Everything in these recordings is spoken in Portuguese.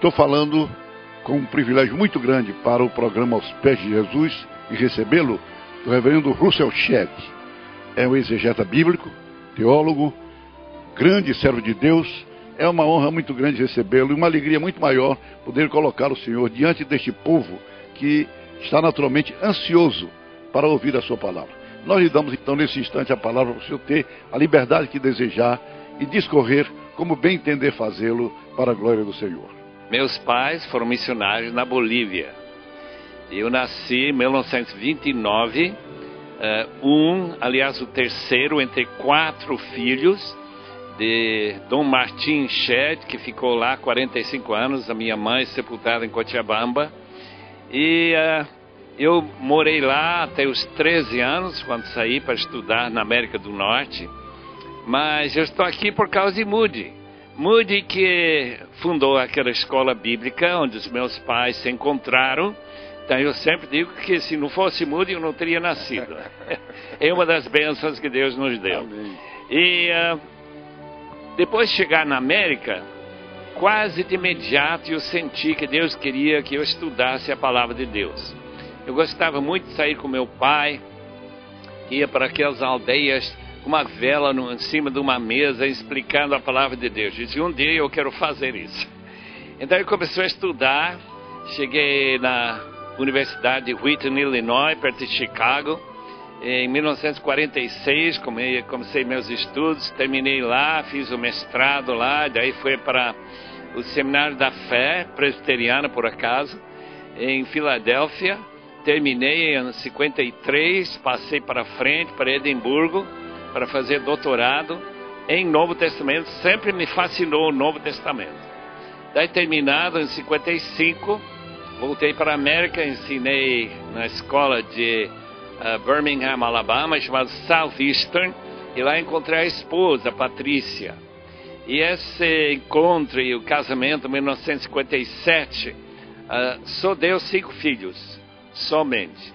Estou falando com um privilégio muito grande para o programa Aos Pés de Jesus e recebê-lo do reverendo Russell Shedd. É um exegeta bíblico, teólogo, grande servo de Deus. É uma honra muito grande recebê-lo e uma alegria muito maior poder colocar o Senhor diante deste povo que está naturalmente ansioso para ouvir a sua palavra. Nós lhe damos então nesse instante a palavra para o Senhor ter a liberdade que desejar e discorrer como bem entender fazê-lo para a glória do Senhor. Meus pais foram missionários na Bolívia. Eu nasci em 1929, o terceiro entre 4 filhos de Dom Martim Shedd, que ficou lá 45 anos, a minha mãe sepultada em Cochabamba. E eu morei lá até os 13 anos, quando saí para estudar na América do Norte. Mas eu estou aqui por causa de Moody. Moody que fundou aquela escola bíblica onde os meus pais se encontraram. Então eu sempre digo que se não fosse Moody eu não teria nascido. É uma das bênçãos que Deus nos deu. Amém. E depois de chegar na América, quase de imediato eu senti que Deus queria que eu estudasse a palavra de Deus. Eu gostava muito de sair com meu pai, ia para aquelas aldeias com uma vela em cima de uma mesa explicando a palavra de Deus. Eu disse, um dia eu quero fazer isso. Então eu comecei a estudar, cheguei na Universidade de Wheaton, Illinois, perto de Chicago. Em 1946 comecei meus estudos, terminei lá, fiz o mestrado lá, daí fui para o Seminário da Fé, presbiteriana por acaso, em Filadélfia. Terminei em 53, passei para frente, para Edimburgo, para fazer doutorado em Novo Testamento. Sempre me fascinou o Novo Testamento. Daí terminado em 55, voltei para a América, ensinei na escola de Birmingham, Alabama, chamada Southeastern, e lá encontrei a esposa, Patrícia. E esse encontro e o casamento em 1957 só deu 5 filhos, somente.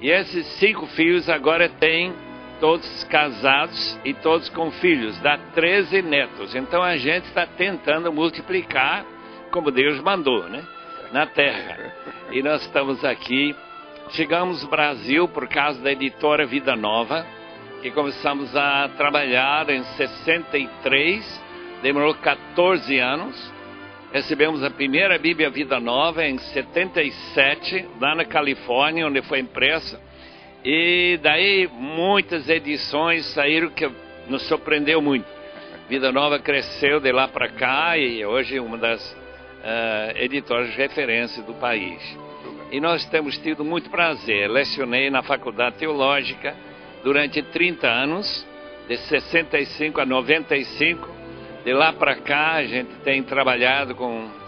E esses 5 filhos agora têm todos casados e todos com filhos, dá 13 netos. Então a gente está tentando multiplicar como Deus mandou, né? Na terra. E nós estamos aqui. Chegamos no Brasil por causa da editora Vida Nova, que começamos a trabalhar em 63, demorou 14 anos. Recebemos a primeira Bíblia Vida Nova em 77, lá na Califórnia, onde foi impressa. E daí muitas edições saíram que nos surpreendeu muito. Vida Nova cresceu de lá para cá e hoje é uma das editoras de referência do país. E nós temos tido muito prazer. Lecionei na Faculdade Teológica durante 30 anos, de 65 a 95. De lá para cá a gente tem trabalhado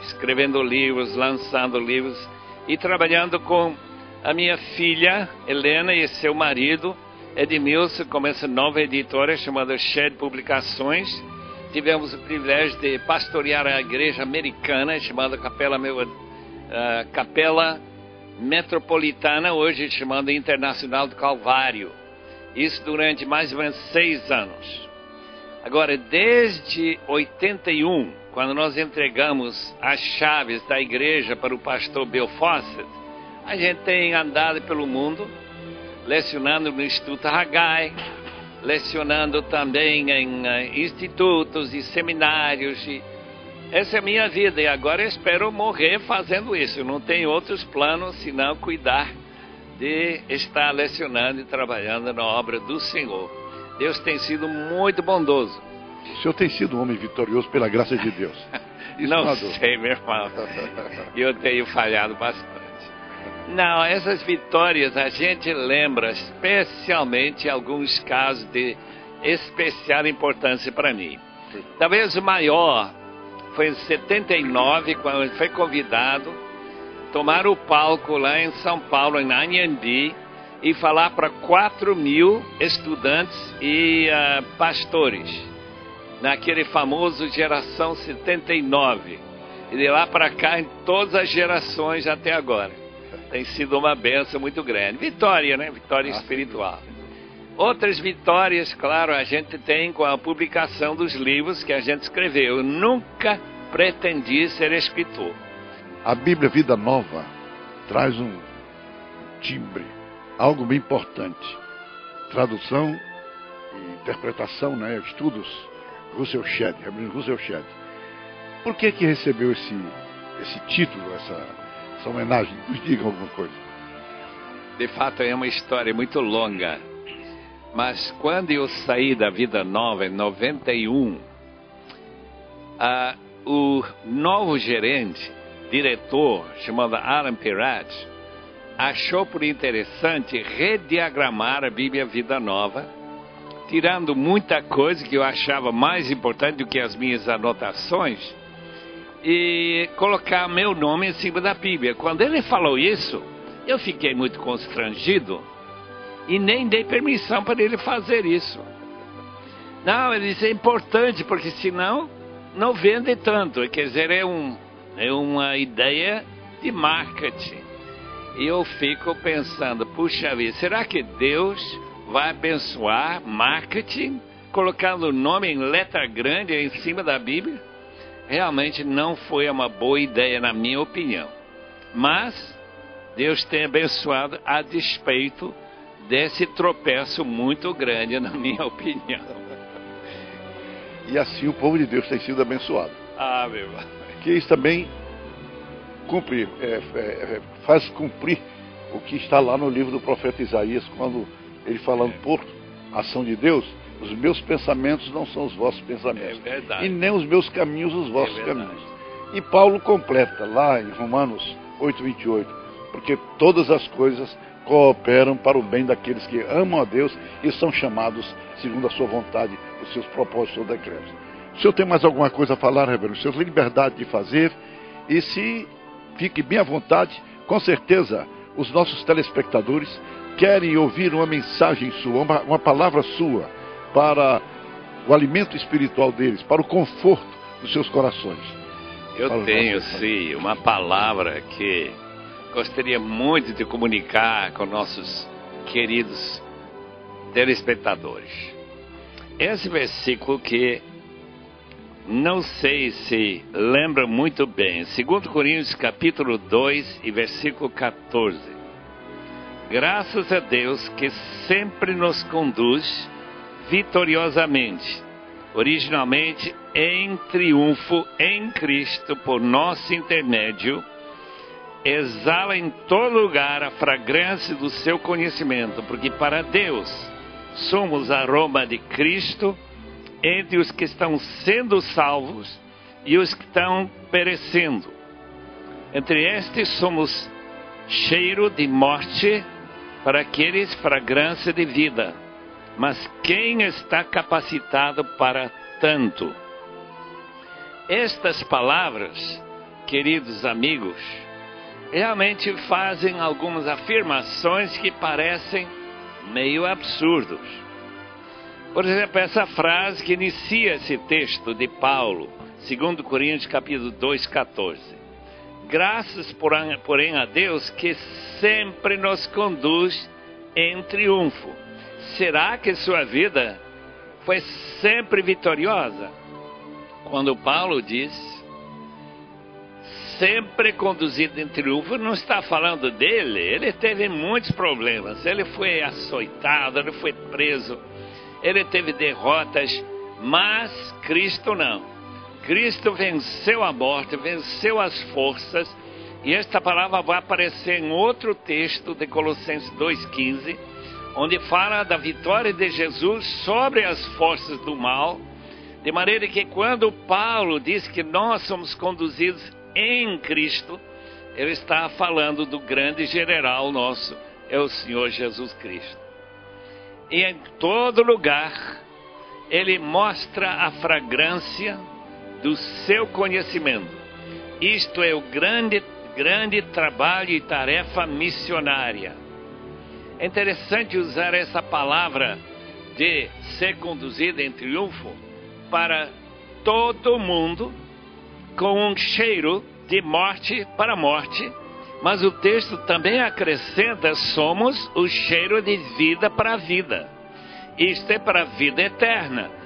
escrevendo livros, lançando livros e trabalhando com a minha filha Helena e seu marido Edmilson, com essa nova editora chamada Shedd Publicações. Tivemos o privilégio de pastorear a igreja americana chamada Capela Metropolitana, hoje chamada Internacional do Calvário. Isso durante mais ou menos 6 anos. Agora, desde 81, quando nós entregamos as chaves da igreja para o pastor Bill Fawcett, a gente tem andado pelo mundo, lecionando no Instituto Haggai, lecionando também em institutos e seminários. Essa é a minha vida e agora eu espero morrer fazendo isso. Eu não tenho outros planos senão cuidar de estar lecionando e trabalhando na obra do Senhor. Deus tem sido muito bondoso. O senhor tem sido um homem vitorioso pela graça de Deus. Não sei, meu irmão. Eu tenho falhado bastante. Não, essas vitórias a gente lembra especialmente alguns casos de especial importância para mim. Talvez o maior foi em 79, quando ele foi convidado a tomar o palco lá em São Paulo, em Anhembi, e falar para 4.000 estudantes e pastores, naquele famoso Geração 79. E de lá para cá, em todas as gerações até agora. Tem sido uma bênção muito grande. Vitória, né? Vitória espiritual. Outras vitórias, claro, a gente tem com a publicação dos livros que a gente escreveu. Eu nunca pretendi ser escritor. A Bíblia Vida Nova traz um timbre, algo bem importante. Tradução e interpretação, né? Estudos Russell Shedd, Reverendo Russell Shedd. Por que recebeu esse título, essa homenagem? Nos diga alguma coisa. De fato, é uma história muito longa. Mas quando eu saí da Vida Nova, em 91, o novo gerente, diretor, chamado Alan Pirat, achou por interessante rediagramar a Bíblia Vida Nova, tirando muita coisa que eu achava mais importante do que as minhas anotações, e colocar meu nome em cima da Bíblia. Quando ele falou isso, eu fiquei muito constrangido e nem dei permissão para ele fazer isso. Não, ele disse, é importante, porque senão não vende tanto. Quer dizer, é uma ideia de marketing. E eu fico pensando, puxa vida, será que Deus vai abençoar marketing colocando o nome em letra grande em cima da Bíblia? Realmente não foi uma boa ideia, na minha opinião. Mas Deus tem abençoado a despeito desse tropeço muito grande, na minha opinião. E assim o povo de Deus tem sido abençoado. Ah, meu irmão. Que isso também cumpre, faz cumprir o que está lá no livro do profeta Isaías, quando ele falando por ação de Deus, os meus pensamentos não são os vossos pensamentos. É verdade. E nem os meus caminhos os vossos caminhos. E Paulo completa lá em Romanos 8:28, porque todas as coisas cooperam para o bem daqueles que amam a Deus e são chamados segundo a sua vontade, os seus propósitos ou decretos. O senhor tem mais alguma coisa a falar, reverendo? O senhor tem liberdade de fazer, e se fique bem à vontade, com certeza os nossos telespectadores querem ouvir uma mensagem sua, uma palavra sua, para o alimento espiritual deles, para o conforto dos seus corações. Eu tenho, sim, uma palavra que gostaria muito de comunicar com nossos queridos telespectadores. Esse versículo que não sei se lembra muito bem, 2 Coríntios capítulo 2 e versículo 14. Graças a Deus que sempre nos conduz vitoriosamente, originalmente em triunfo em Cristo por nosso intermédio, exala em todo lugar a fragrância do seu conhecimento, porque para Deus somos aroma de Cristo entre os que estão sendo salvos e os que estão perecendo. Entre estes somos cheiro de morte, para aqueles fragrância de vida. Mas quem está capacitado para tanto? Estas palavras, queridos amigos, realmente fazem algumas afirmações que parecem meio absurdos. Por exemplo, essa frase que inicia esse texto de Paulo, 2 Coríntios capítulo 2, 14. Graças, porém, a Deus que sempre nos conduz em triunfo. Será que sua vida foi sempre vitoriosa? Quando Paulo diz sempre conduzido em triunfo, não está falando dele. Ele teve muitos problemas. Ele foi açoitado, ele foi preso, ele teve derrotas, mas Cristo não. Cristo venceu a morte, venceu as forças, e esta palavra vai aparecer em outro texto de Colossenses 2,15, onde fala da vitória de Jesus sobre as forças do mal, de maneira que quando Paulo diz que nós somos conduzidos em Cristo, ele está falando do grande general nosso, é o Senhor Jesus Cristo. E em todo lugar, ele mostra a fragrância do seu conhecimento. Isto é o grande trabalho e tarefa missionária. É interessante usar essa palavra de ser conduzido em triunfo para todo mundo, com um cheiro de morte para morte, mas o texto também acrescenta: somos o cheiro de vida para a vida. Isto é para a vida eterna.